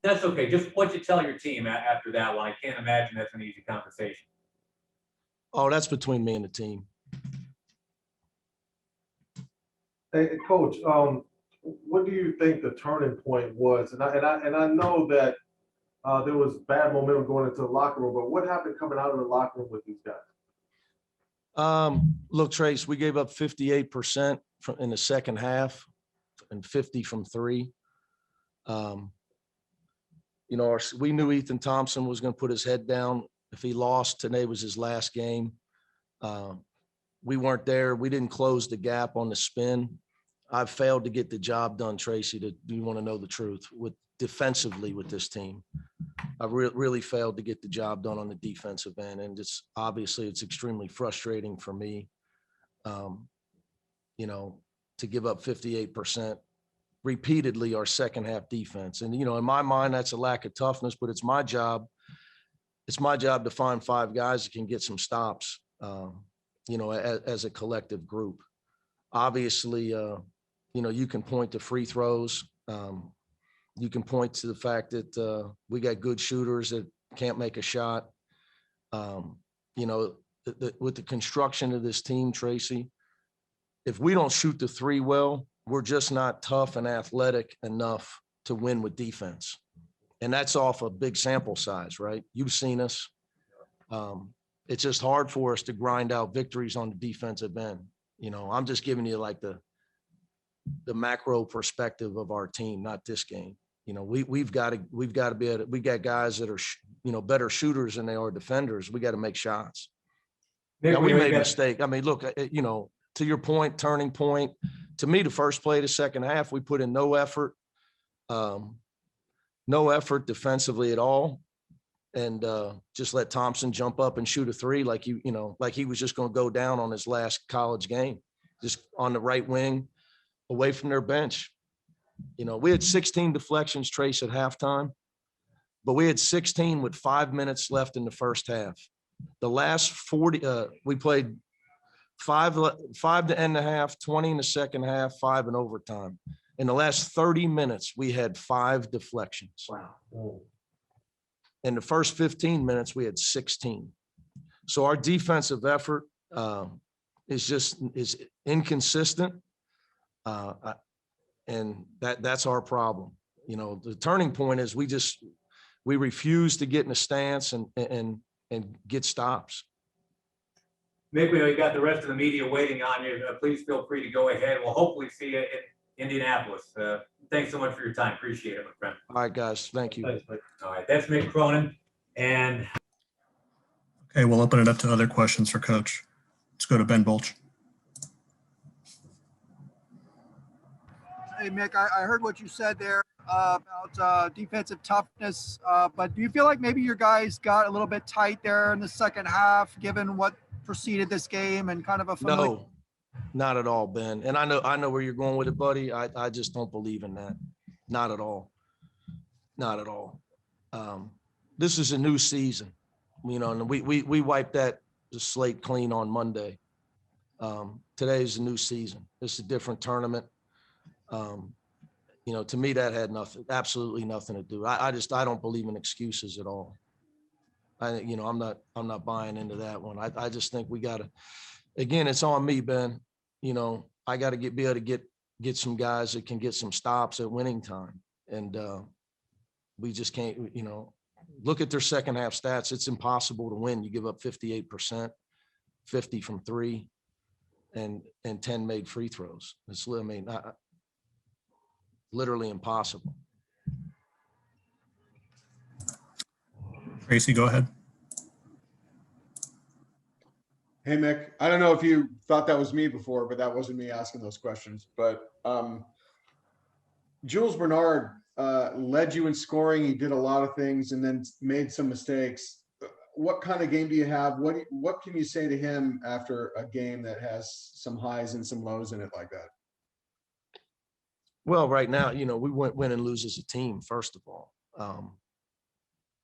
That's okay. Just what you tell your team after that one. I can't imagine that's an easy conversation. Oh, that's between me and the team. Hey, Coach, what do you think the turning point was? And I know that there was bad momentum going into the locker room, but what happened coming out of the locker room with these guys? Look, Trace, we gave up 58% in the second half and 50 from three. You know, we knew Ethan Thompson was going to put his head down. If he lost, today was his last game. We weren't there. We didn't close the gap on the spin. I've failed to get the job done, Tracy, do you want to know the truth, defensively with this team. I've really failed to get the job done on the defensive end. And it's obviously it's extremely frustrating for me, you know, to give up 58% repeatedly our second half defense. And, you know, in my mind, that's a lack of toughness, but it's my job. It's my job to find five guys that can get some stops, you know, as a collective group. Obviously, you know, you can point to free throws. You can point to the fact that we got good shooters that can't make a shot. You know, with the construction of this team, Tracy, if we don't shoot the three well, we're just not tough and athletic enough to win with defense. And that's off a big sample size, right? You've seen us. It's just hard for us to grind out victories on the defensive end. You know, I'm just giving you like the macro perspective of our team, not this game. You know, we've got to be able to, we got guys that are, you know, better shooters than they are defenders. We got to make shots. Now, we made a mistake. I mean, look, you know, to your point, turning point, to me, the first play of the second half, we put in no effort defensively at all. And just let Thompson jump up and shoot a three like you know, like he was just going to go down on his last college game, just on the right wing, away from their bench. You know, we had 16 deflections, Trace, at halftime, but we had 16 with 5 minutes left in the first half. The last 40, we played five to end the half, 20 in the second half, 5 in overtime. In the last 30 minutes, we had 5 deflections. Wow. In the first 15 minutes, we had 16. So our defensive effort is inconsistent. And that's our problem. You know, the turning point is we refuse to get in a stance and get stops. Mick, we know you got the rest of the media waiting on you. Please feel free to go ahead. We'll hopefully see you in Indianapolis. Thanks so much for your time. Appreciate it, my friend. All right, guys. Thank you. Thanks, Mike. All right, that's Mick Cronin. And okay, we'll open it up to other questions for Coach. Let's go to Ben Bolch. Hey, Mick, I heard what you said there about defensive toughness, but do you feel like maybe your guys got a little bit tight there in the second half, given what preceded this game and kind of a familiar? No, not at all, Ben. And I know where you're going with it, buddy. I just don't believe in that. Not at all. Not at all. This is a new season, you know, and we wiped the slate clean on Monday. Today's a new season. It's a different tournament. You know, to me, that had absolutely nothing to do. I don't believe in excuses at all. You know, I'm not buying into that one. I just think we got to, again, it's on me, Ben. You know, I got to be able to get some guys that can get some stops at winning time. And we just can't, you know, look at their second half stats. It's impossible to win. You give up 58%, 50 from three, and 10 made free throws. It's, I mean, literally impossible. Tracy, go ahead. Hey, Mick, I don't know if you thought that was me before, but that wasn't me asking those questions. But Jules Bernard led you in scoring. He did a lot of things and then made some mistakes. What kind of game do you have? What can you say to him after a game that has some highs and some lows in it like that? Well, right now, you know, we win and lose as a team, first of all.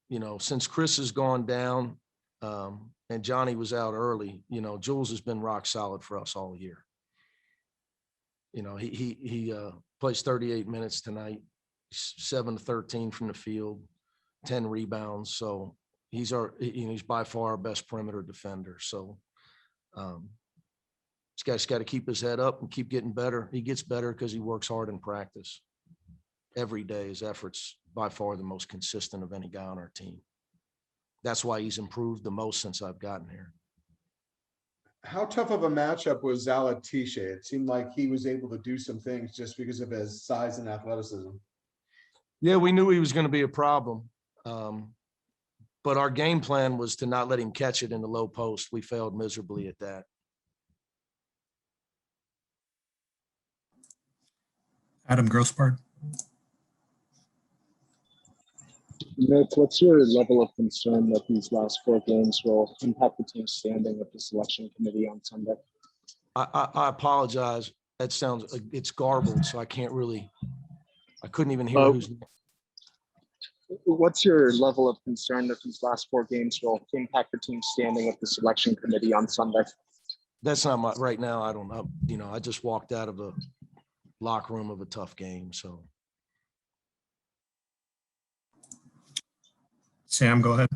You know, since Chris has gone down and Johnny was out early, you know, Jules has been rock solid for us all year. You know, he plays 38 minutes tonight. 7 to 13 from the field, 10 rebounds. So he's by far our best perimeter defender. So he's got to keep his head up and keep getting better. He gets better because he works hard in practice. Every day, his efforts by far the most consistent of any guy on our team. That's why he's improved the most since I've gotten here. How tough of a matchup was Zalatisha? It seemed like he was able to do some things just because of his size and athleticism. Yeah, we knew he was going to be a problem. But our game plan was to not let him catch it in the low post. We failed miserably at that. Adam Grossbard. Nick, what's your level of concern that these last 4 games will impact the team's standing with the selection committee on Sunday? I apologize. That sounds, it's garbled, so I couldn't even hear who's. What's your level of concern that these last 4 games will impact the team's standing with the selection committee on Sunday? That's not right now. I don't know. I just walked out of a locker room of a tough game. So. Sam, go ahead.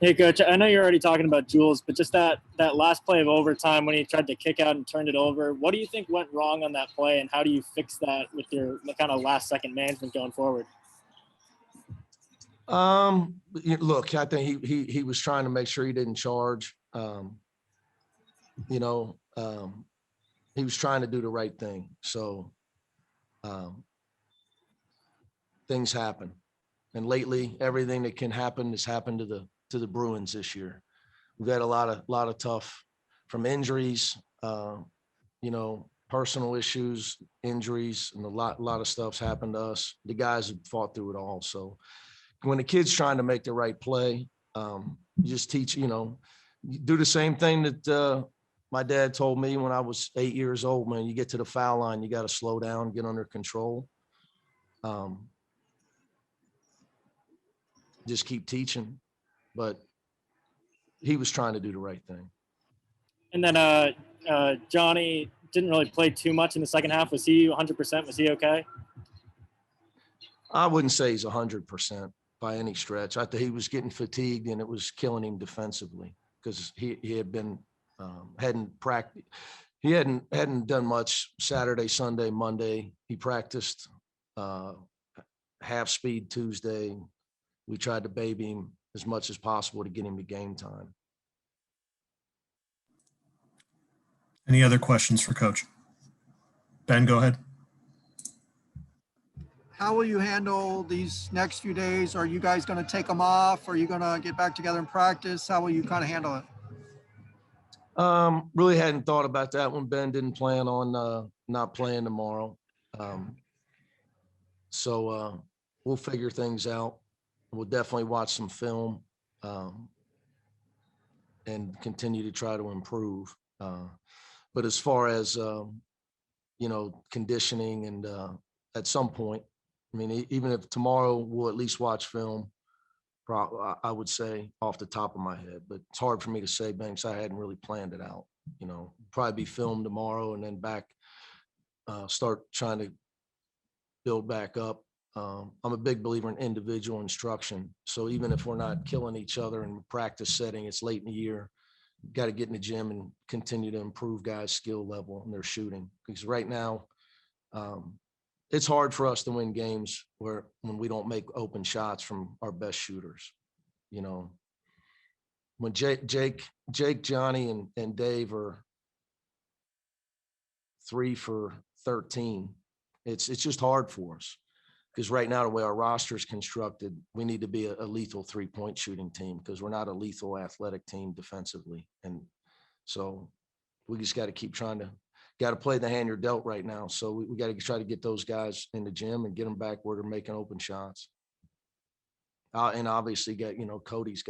Hey, Coach, I know you're already talking about Jules, but just that last play of overtime when he tried to kick out and turned it over, what do you think went wrong on that play, and how do you fix that with your kind of last-second management going forward? Look, I think he was trying to make sure he didn't charge. He was trying to do the right thing. So things happen. And lately, everything that can happen has happened to the Bruins this year. We've had a lot of tough, from injuries, personal issues, injuries, and a lot of stuff's happened to us. The guys have fought through it all. So when the kid's trying to make the right play, you just teach, do the same thing that my dad told me when I was 8 years old, man. You get to the foul line, you got to slow down, get under control. Just keep teaching, but he was trying to do the right thing. And then Johnny didn't really play too much in the second half. Was he 100%? Was he okay? I wouldn't say he's 100% by any stretch. I think he was getting fatigued and it was killing him defensively because he had been hadn't practiced. He hadn't done much Saturday, Sunday, Monday. He practiced half speed Tuesday. We tried to baby him as much as possible to get him to game time. Any other questions for Coach? Ben, go ahead. How will you handle these next few days? Are you guys going to take them off? Are you going to get back together and practice? How will you kind of handle it? Really hadn't thought about that when Ben didn't plan on not playing tomorrow. So we'll figure things out. We'll definitely watch some film and continue to try to improve. But as far as, conditioning and at some point, I mean, even if tomorrow we'll at least watch film, I would say off the top of my head, but it's hard for me to say, Banks. I hadn't really planned it out, probably be filmed tomorrow and then back, start trying to build back up. I'm a big believer in individual instruction. So even if we're not killing each other in practice setting, it's late in the year, got to get in the gym and continue to improve guys' skill level and their shooting. Because right now, it's hard for us to win games when we don't make open shots from our best shooters. When Jake, Johnny, and Dave are 3 for 13, it's just hard for us. Because right now, the way our roster is constructed, we need to be a lethal 3-point shooting team because we're not a lethal athletic team defensively. And so we just got to keep got to play the hand you're dealt right now. So we got to try to get those guys in the gym and get them back where they're making open shots. And obviously Cody's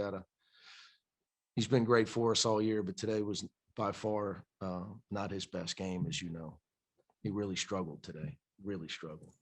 he's been great for us all year, but today was by far not his best game, as you know. He really struggled today, really struggled.